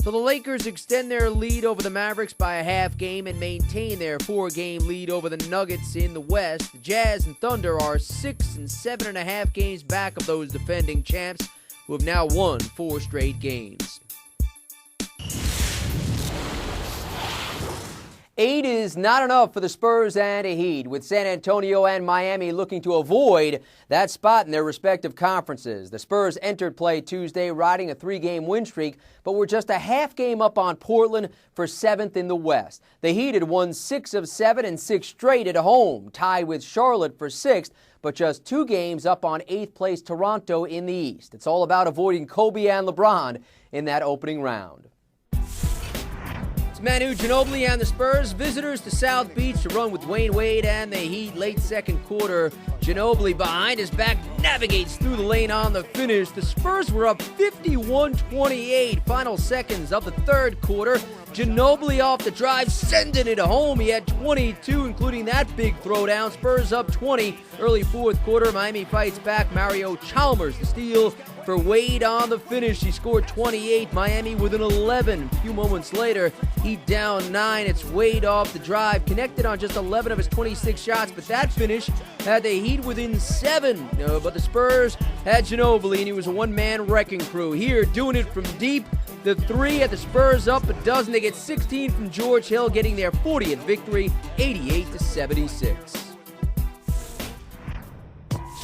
So the Lakers extend their lead over the Mavericks by a half game and maintain their 4-game lead over the Nuggets in the West. The Jazz and Thunder are 6 and 7.5 games back of those defending champs, who have now won 4 straight games. 8 is not enough for the Spurs and the Heat, with San Antonio and Miami looking to avoid that spot in their respective conferences. The Spurs entered play Tuesday riding a 3-game win streak, but were just a half game up on Portland for 7th in the West. The Heat had won 6 of 7 and 6 straight at home, tied with Charlotte for 6th, but just 2 games up on 8th place Toronto in the East. It's all about avoiding Kobe and LeBron in that opening round. It's Manu Ginobili and the Spurs, visitors to South Beach to run with Dwayne Wade and the Heat. Late second quarter, Ginobili behind his back navigates through the lane on the finish. The Spurs were up 51-28, final seconds of the third quarter. Ginobili off the drive, sending it home. He had 22, including that big throwdown. Spurs up 20, early fourth quarter. Miami fights back. Mario Chalmers, the steal for Wade on the finish. He scored 28. Miami with an 11. A few moments later, Heat down 9. It's Wade off the drive, connected on just 11 of his 26 shots, but that finish had the Heat within 7. But the Spurs had Ginobili, and he was a one-man wrecking crew. Here, doing it from deep. The 3 at the Spurs up a dozen. They get 16 from George Hill, getting their 40th victory, 88-76.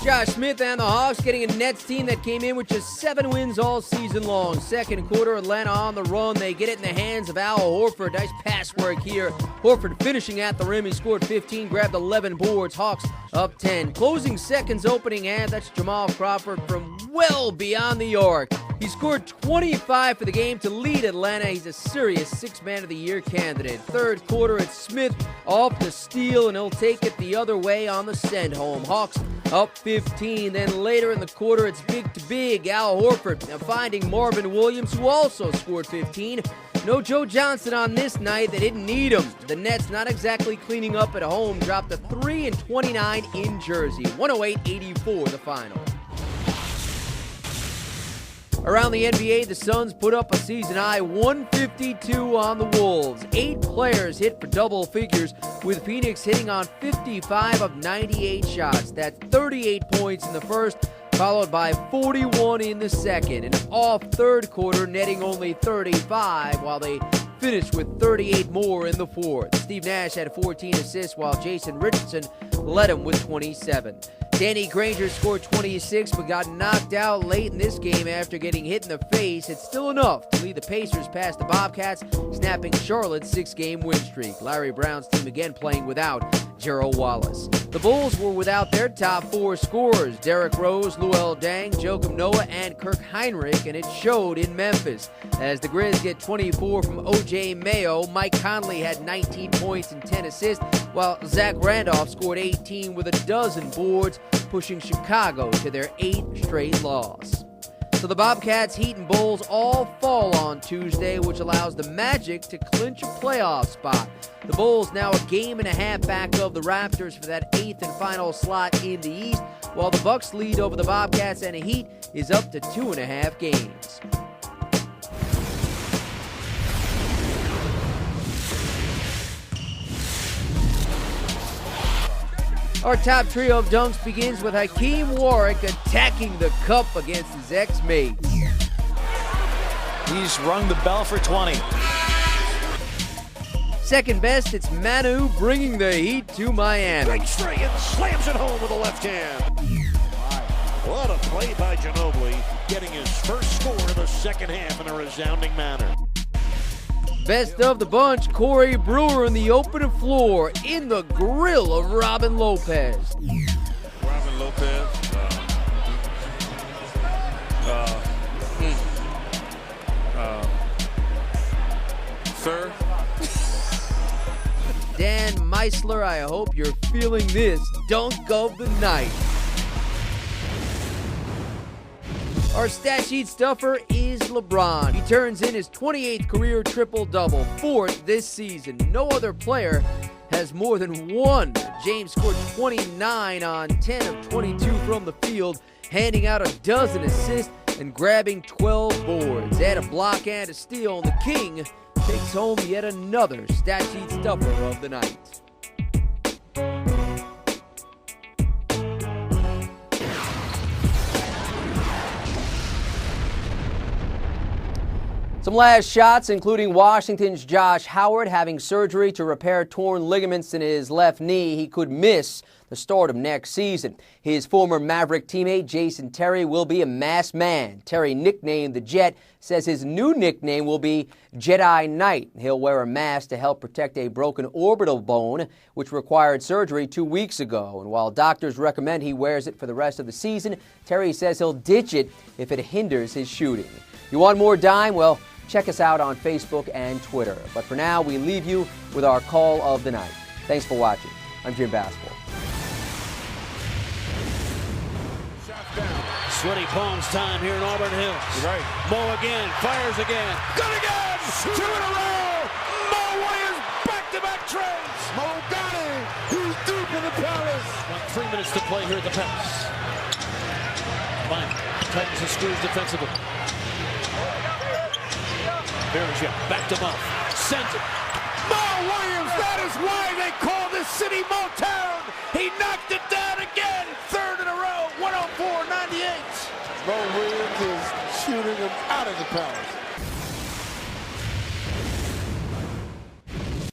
Josh Smith and the Hawks getting a Nets team that came in with just 7 wins all season long. Second quarter, Atlanta on the run. They get it in the hands of Al Horford. Nice pass work here. Horford finishing at the rim. He scored 15, grabbed 11 boards. Hawks up 10. Closing seconds, opening hand. That's Jamal Crawford from well beyond the arc. He scored 25 for the game to lead Atlanta. He's a serious 6th Man of the Year candidate. Third quarter, it's Smith off the steal, and he'll take it the other way on the send home. Hawks up 15. Then later in the quarter, it's big to big. Al Horford finding Marvin Williams, who also scored 15. No Joe Johnson on this night. They didn't need him. The Nets, not exactly cleaning up at home, dropped a 3-29 in Jersey. 108-84 the final. Around the NBA, the Suns put up a season-high 152 on the Wolves. 8 players hit for double figures, with Phoenix hitting on 55 of 98 shots. That's 38 points in the first, followed by 41 in the second. An off third quarter, netting only 35, while they finished with 38 more in the fourth. Steve Nash had 14 assists, while Jason Richardson led him with 27. Danny Granger scored 26, but got knocked out late in this game after getting hit in the face. It's still enough to lead the Pacers past the Bobcats, snapping Charlotte's 6-game win streak. Larry Brown's team again playing without Gerald Wallace. The Bulls were without their top 4 scorers, Derrick Rose, Luol Deng, Joakim Noah, and Kirk Hinrich, and it showed in Memphis. As the Grizz get 24 from O.J. Mayo, Mike Conley had 19 points and 10 assists, while Zach Randolph scored 18 with a dozen boards, pushing Chicago to their 8th straight loss. So the Bobcats, Heat, and Bulls all fall on Tuesday, which allows the Magic to clinch a playoff spot. The Bulls now a game and a half back of the Raptors for that 8th and final slot in the East, while the Bucks lead over the Bobcats and the Heat is up to 2.5 games. Our top trio of dunks begins with Hakeem Warwick attacking the cup against his ex-mates. He's rung the bell for 20. Second best, it's Manu bringing the Heat to Miami. Big straight and slams it home with the left hand. What a play by Ginobili, getting his first score in the second half in a resounding manner. Best of the bunch, Corey Brewer in the open floor in the grill of Robin Lopez. Robin Lopez. Sir. Dan Meisler, I hope you're feeling this dunk of the night. Our stat sheet stuffer is LeBron. He turns in his 28th career triple-double, 4th this season. No other player has more than one. James scored 29 on 10 of 22 from the field, handing out a dozen assists and grabbing 12 boards. Add a block and a steal, and the King takes home yet another stat sheet stuffer of the night. Some last shots, including Washington's Josh Howard having surgery to repair torn ligaments in his left knee. He could miss the start of next season. His former Maverick teammate Jason Terry will be a masked man. Terry, nicknamed the Jet, says his new nickname will be Jedi Knight. He'll wear a mask to help protect a broken orbital bone, which required surgery 2 weeks ago. And while doctors recommend he wears it for the rest of the season, Terry says he'll ditch it if it hinders his shooting. You want more Dime? Well, check us out on Facebook and Twitter. But for now, we leave you with our call of the night. Thanks for watching. I'm Jim Basketball. Sweaty palms time here in Auburn Hills. Right. Mo again, fires again. Good again! 2 in a row! Mo Williams, back-to-back trades! Mo got it. He's deep in the Palace. About 3 minutes to play here at the Palace. Fine. Tightens the screws defensively. Berger, back to Mo. Sends it. Mo Williams, that is why they call this city Motown. He knocked it down again. 3rd in a row, 104-98. Mo Williams is shooting him out of the Palace.